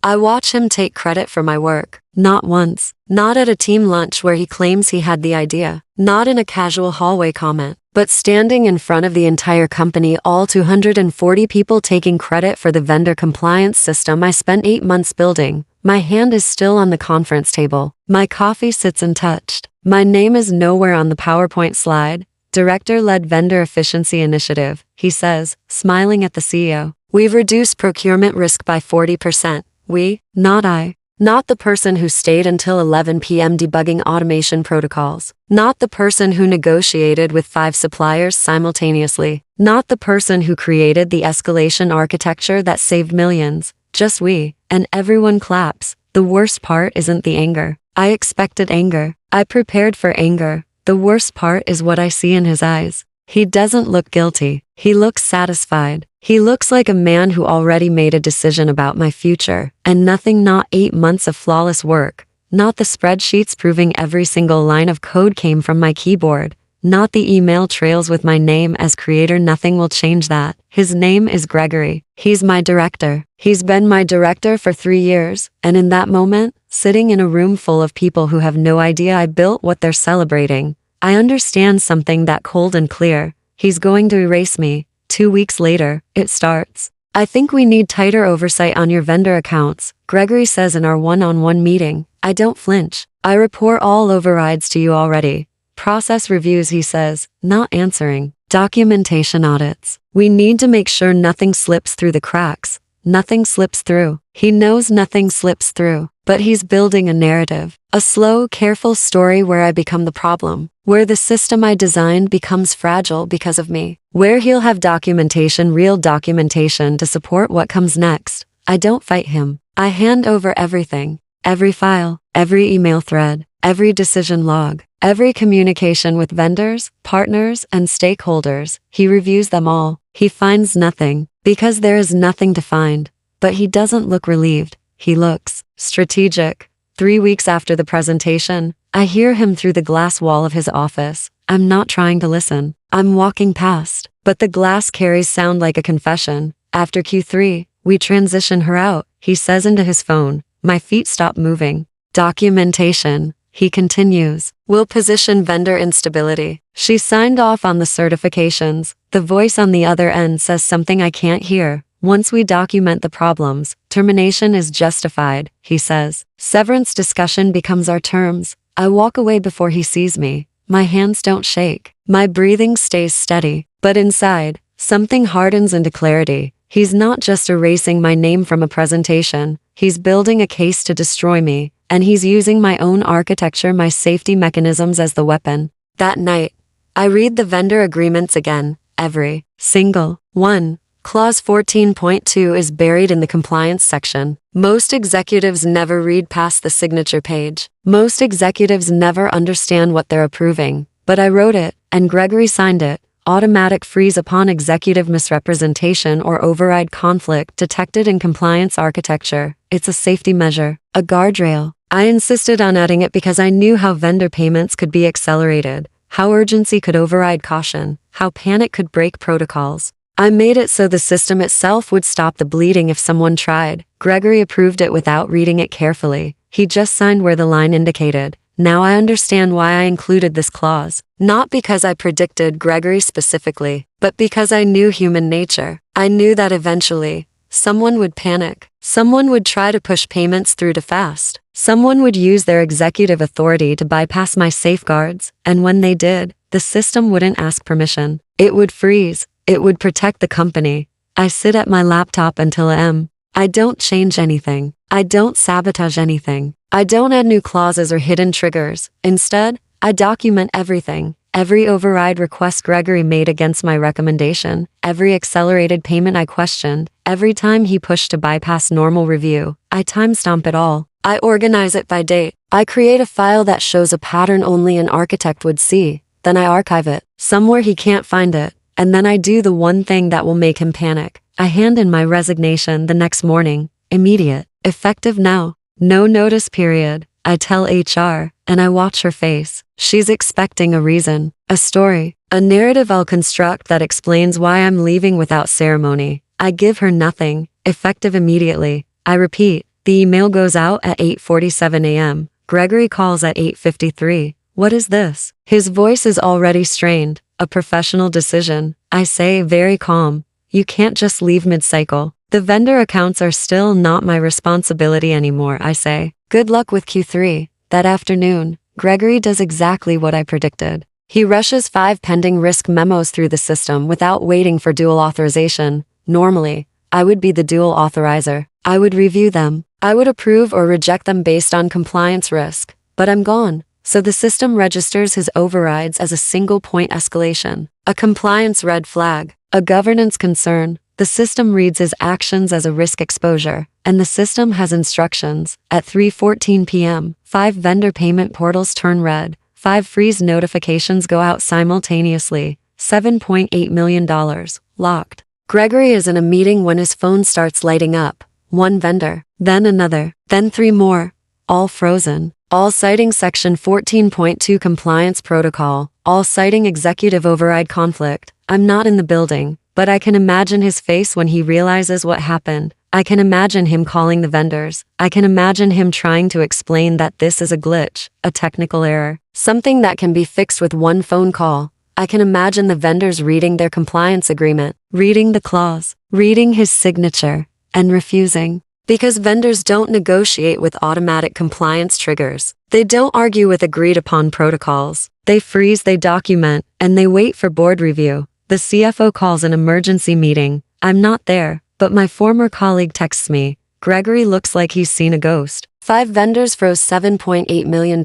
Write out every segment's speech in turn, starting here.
I watch him take credit for my work. Not once. Not at a team lunch where he claims he had the idea. Not in a casual hallway comment. But standing in front of the entire company, all 240 people taking credit for the vendor compliance system I spent 8 months building. My hand is still on the conference table. My coffee sits untouched. My name is nowhere on the PowerPoint slide. Director-led Vendor Efficiency Initiative, he says, smiling at the CEO. We've reduced procurement risk by 40%. We, not I. Not the person who stayed until 11 p.m. debugging automation protocols. Not the person who negotiated with 5 suppliers simultaneously. Not the person who created the escalation architecture that saved millions. Just we. And everyone claps. The worst part isn't the anger. I expected anger. I prepared for anger. The worst part is what I see in his eyes. He doesn't look guilty. He looks satisfied. He looks like a man who already made a decision about my future, and nothing, not 8 months of flawless work, not the spreadsheets proving every single line of code came from my keyboard, not the email trails with my name as creator, nothing will change that. His name is Gregory. He's my director. He's been my director for 3 years, and in that moment, sitting in a room full of people who have no idea I built what they're celebrating, I understand something that cold and clear. He's going to erase me. 2 weeks later, it starts. I think we need tighter oversight on your vendor accounts, Gregory says in our one-on-one meeting. I don't flinch. I report all overrides to you already. Process reviews, he says, not answering. Documentation audits. We need to make sure nothing slips through the cracks. Nothing slips through. He knows nothing slips through, but he's building a narrative. A slow, careful story where I become the problem. Where the system I designed becomes fragile because of me. Where he'll have documentation, real documentation to support what comes next. I don't fight him. I hand over everything. Every file, every email thread, every decision log, every communication with vendors, partners, and stakeholders. He reviews them all. He finds nothing, because there is nothing to find. But he doesn't look relieved. He looks strategic. 3 weeks after the presentation, I hear him through the glass wall of his office. I'm not trying to listen. I'm walking past. But the glass carries sound like a confession. After Q3, we transition her out, he says into his phone. My feet stop moving. Documentation, he continues, will position vendor instability. She signed off on the certifications. The voice on the other end says something I can't hear. Once we document the problems, termination is justified, he says. Severance discussion becomes our terms. I walk away before he sees me. My hands don't shake. My breathing stays steady. But inside, something hardens into clarity. He's not just erasing my name from a presentation. He's building a case to destroy me. And he's using my own architecture, my safety mechanisms as the weapon. That night, I read the vendor agreements again. Every single one. Clause 14.2 is buried in the compliance section. Most executives never read past the signature page. Most executives never understand what they're approving. But I wrote it, and Gregory signed it. Automatic freeze upon executive misrepresentation or override conflict detected in compliance architecture. It's a safety measure, a guardrail. I insisted on adding it because I knew how vendor payments could be accelerated, how urgency could override caution, how panic could break protocols. I made it so the system itself would stop the bleeding if someone tried. Gregory approved it without reading it carefully. He just signed where the line indicated. Now I understand why I included this clause. Not because I predicted Gregory specifically, but because I knew human nature. I knew that eventually, someone would panic. Someone would try to push payments through too fast. Someone would use their executive authority to bypass my safeguards, and when they did, the system wouldn't ask permission. It would freeze. It would protect the company. I sit at my laptop until AM. I don't change anything. I don't sabotage anything. I don't add new clauses or hidden triggers. Instead, I document everything. Every override request Gregory made against my recommendation, every accelerated payment I questioned, every time he pushed to bypass normal review, I timestamp it all. I organize it by date. I create a file that shows a pattern only an architect would see. Then I archive it, somewhere he can't find it. And then I do the one thing that will make him panic. I hand in my resignation the next morning. Immediate. Effective now. No notice period. I tell HR, and I watch her face. She's expecting a reason, a story, a narrative I'll construct that explains why I'm leaving without ceremony. I give her nothing. Effective immediately. I repeat, The email goes out at 8:47 a.m. Gregory calls at 8:53. What is this? His voice is already strained. A professional decision. I say, very calm. You can't just leave mid-cycle. The vendor accounts are still not my responsibility anymore, I say. Good luck with Q3. That afternoon, Gregory does exactly what I predicted. He rushes 5 pending risk memos through the system without waiting for dual authorization. Normally, I would be the dual authorizer. I would review them. I would approve or reject them based on compliance risk. But I'm gone. So the system registers his overrides as a single point escalation, a compliance red flag, a governance concern. The system reads his actions as a risk exposure, and the system has instructions. At 3:14 p.m., 5 vendor payment portals turn red, 5 freeze notifications go out simultaneously, $7.8 million, locked. Gregory is in a meeting when his phone starts lighting up. One vendor, then another, then 3 more, all frozen. All citing Section 14.2 compliance protocol, all citing executive override conflict. I'm not in the building, but I can imagine his face when he realizes what happened. I can imagine him calling the vendors. I can imagine him trying to explain that this is a glitch, a technical error, something that can be fixed with one phone call. I can imagine the vendors reading their compliance agreement, reading the clause, reading his signature, and refusing. Because vendors don't negotiate with automatic compliance triggers. They don't argue with agreed upon protocols. They freeze, they document, and they wait for board review. The CFO calls an emergency meeting. I'm not there, but my former colleague texts me. Gregory looks like he's seen a ghost. 5 vendors froze $7.8 million.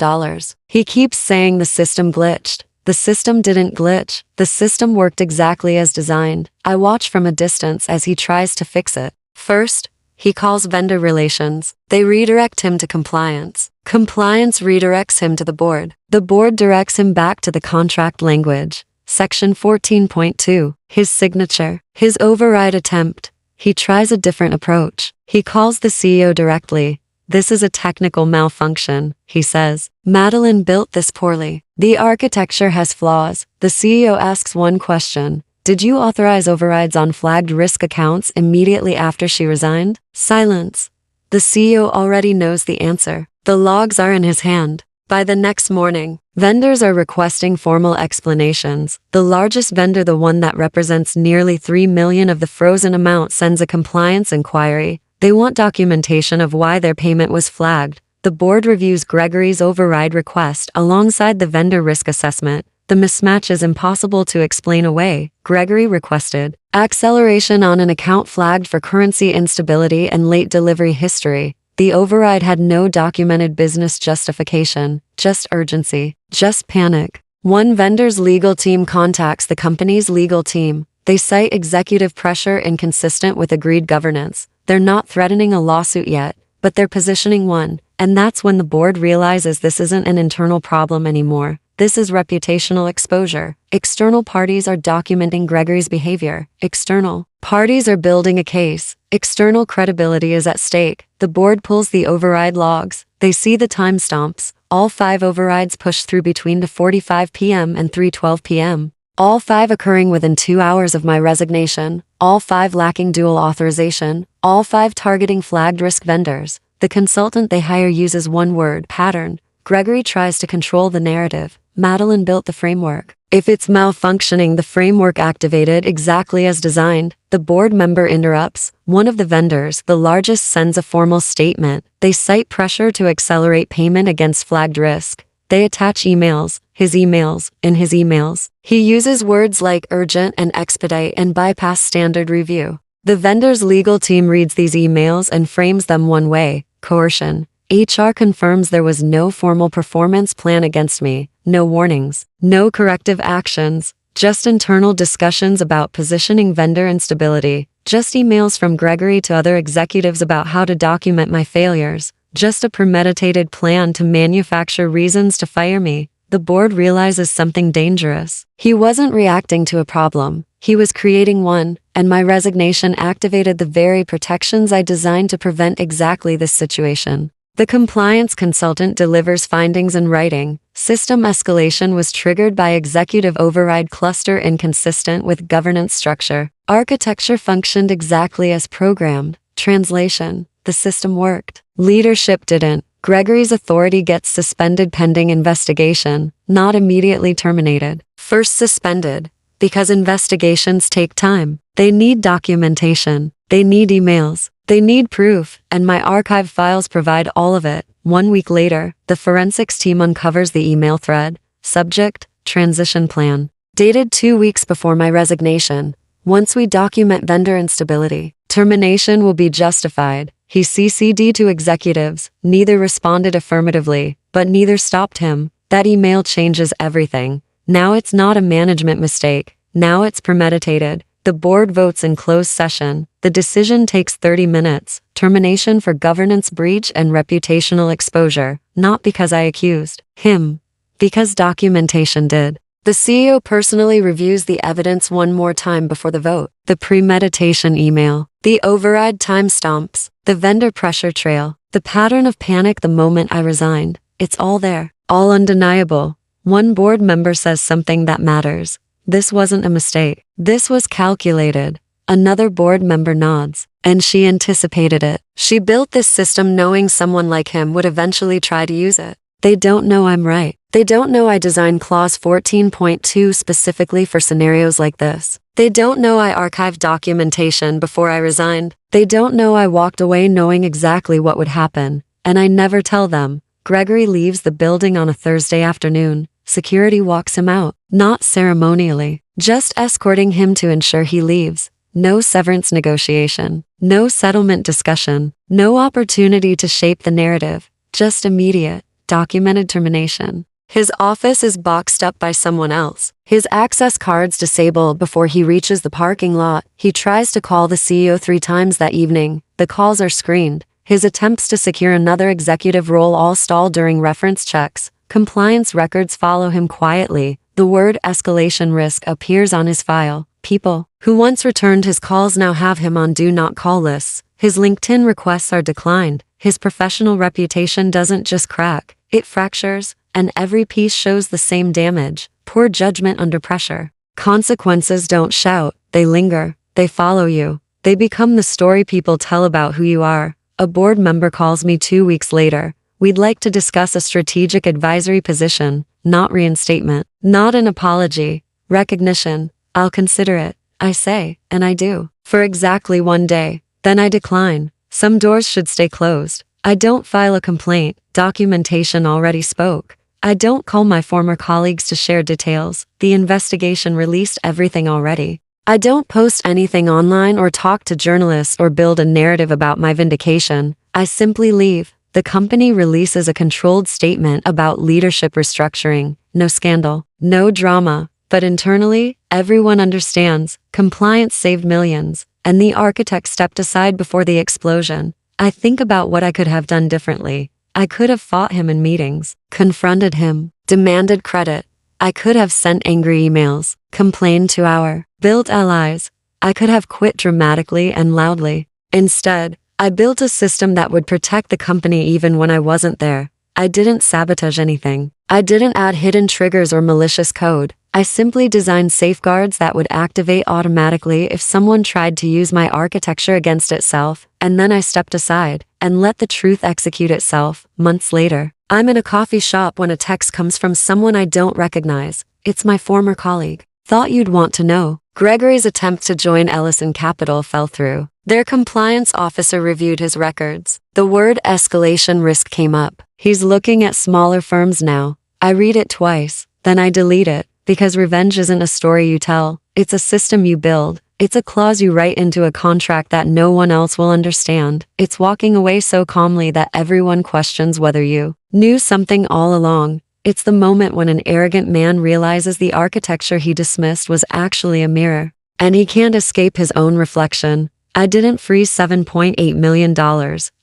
He keeps saying the system glitched. The system didn't glitch. The system worked exactly as designed. I watch from a distance as he tries to fix it. First, he calls vendor relations. They redirect him to compliance. Compliance redirects him to the board. The board directs him back to the contract language. Section 14.2. His signature. His override attempt. He tries a different approach. He calls the CEO directly. This is a technical malfunction, he says. Madeline built this poorly. The architecture has flaws. The CEO asks one question. Did you authorize overrides on flagged risk accounts immediately after she resigned? Silence. The CEO already knows the answer. The logs are in his hand. By the next morning, vendors are requesting formal explanations. The largest vendor, the one that represents nearly 3 million of the frozen amount, sends a compliance inquiry. They want documentation of why their payment was flagged. The board reviews Gregory's override request alongside the vendor risk assessment. The mismatch is impossible to explain away. Gregory requested acceleration on an account flagged for currency instability and late delivery history. The override had no documented business justification, just urgency, just panic. One vendor's legal team contacts the company's legal team. They cite executive pressure inconsistent with agreed governance. They're not threatening a lawsuit yet, but they're positioning one. And that's when the board realizes this isn't an internal problem anymore. This is reputational exposure. External parties are documenting Gregory's behavior. External parties are building a case. External credibility is at stake. The board pulls the override logs. They see the timestamps. All 5 overrides push through between 2:45 p.m. and 3:12 p.m. All 5 occurring within 2 hours of my resignation. All 5 lacking dual authorization. All 5 targeting flagged risk vendors. The consultant they hire uses one word, pattern. Gregory tries to control the narrative. Madeline built the framework. If it's malfunctioning, the framework activated exactly as designed. The board member interrupts. One of the vendors, the largest, sends a formal statement. They cite pressure to accelerate payment against flagged risk. They attach emails, in his emails. He uses words like urgent and expedite and bypass standard review. The vendor's legal team reads these emails and frames them one way, coercion. HR confirms there was no formal performance plan against me, no warnings, no corrective actions, just internal discussions about positioning vendor instability, just emails from Gregory to other executives about how to document my failures, just a premeditated plan to manufacture reasons to fire me. The board realizes something dangerous. He wasn't reacting to a problem. He was creating one, and my resignation activated the very protections I designed to prevent exactly this situation. The compliance consultant delivers findings in writing. System escalation was triggered by executive override cluster inconsistent with governance structure. Architecture functioned exactly as programmed. Translation: the system worked. Leadership didn't. Gregory's authority gets suspended pending investigation, not immediately terminated. First suspended, because investigations take time. They need documentation. They need emails. They need proof, and my archive files provide all of it. 1 week later, the forensics team uncovers the email thread. Subject: transition plan. Dated 2 weeks before my resignation. Once we document vendor instability, termination will be justified. He CC'd to executives. Neither responded affirmatively, but neither stopped him. That email changes everything. Now it's not a management mistake. Now it's premeditated. The board votes in closed session. The decision takes 30 minutes. Termination for governance breach and reputational exposure. Not because I accused him. Because documentation did. The CEO personally reviews the evidence one more time before the vote. The premeditation email. The override timestamps. The vendor pressure trail. The pattern of panic the moment I resigned. It's all there. All undeniable. One board member says something that matters. This wasn't a mistake. This was calculated. Another board member nods. And she anticipated it. She built this system knowing someone like him would eventually try to use it. They don't know I'm right. They don't know I designed clause 14.2 specifically for scenarios like this. They don't know I archived documentation before I resigned. They don't know I walked away knowing exactly what would happen. And I never tell them. Gregory leaves the building on a Thursday afternoon. Security walks him out, not ceremonially, just escorting him to ensure he leaves. No severance negotiation, no settlement discussion, no opportunity to shape the narrative, just immediate, documented termination. His office is boxed up by someone else. His access cards disabled before he reaches the parking lot. He tries to call the CEO 3 times that evening. The calls are screened. His attempts to secure another executive role all stall during reference checks. Compliance records follow him quietly. The word escalation risk appears on his file. People who once returned his calls now have him on do not call lists. His LinkedIn requests are declined. His professional reputation doesn't just crack, it fractures, and every piece shows the same damage. Poor judgment under pressure. Consequences don't shout, they linger, they follow you. They become the story people tell about who you are. A board member calls me 2 weeks later. We'd like to discuss a strategic advisory position, not reinstatement, not an apology, recognition. I'll consider it, I say, and I do, for exactly 1 day. Then I decline. Some doors should stay closed. I don't file a complaint. Documentation already spoke. I don't call my former colleagues to share details. The investigation released everything already. I don't post anything online or talk to journalists or build a narrative about my vindication. I simply leave. The company releases a controlled statement about leadership restructuring. No scandal, no drama. But internally, everyone understands. Compliance saved millions, and the architect stepped aside before the explosion. I think about what I could have done differently. I could have fought him in meetings, confronted him, demanded credit. I could have sent angry emails, complained to our built allies. I could have quit dramatically and loudly. Instead, I built a system that would protect the company even when I wasn't there. I didn't sabotage anything. I didn't add hidden triggers or malicious code. I simply designed safeguards that would activate automatically if someone tried to use my architecture against itself, and then I stepped aside and let the truth execute itself. Months later, I'm in a coffee shop when a text comes from someone I don't recognize. It's my former colleague. Thought you'd want to know. Gregory's attempt to join Ellison Capital fell through. Their compliance officer reviewed his records. The word escalation risk came up. He's looking at smaller firms now. I read it twice, then I delete it. Because revenge isn't a story you tell, it's a system you build. It's a clause you write into a contract that no one else will understand. It's walking away so calmly that everyone questions whether you knew something all along. It's the moment when an arrogant man realizes the architecture he dismissed was actually a mirror, and he can't escape his own reflection. I didn't freeze $7.8 million.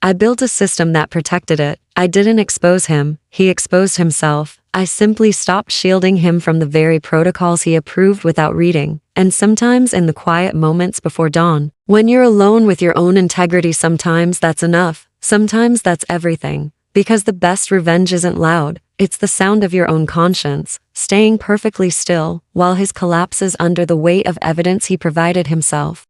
I built a system that protected it. I didn't expose him. He exposed himself. I simply stopped shielding him from the very protocols he approved without reading. And sometimes in the quiet moments before dawn, when you're alone with your own integrity, sometimes that's enough. Sometimes that's everything. Because the best revenge isn't loud. It's the sound of your own conscience, staying perfectly still while his collapses under the weight of evidence he provided himself.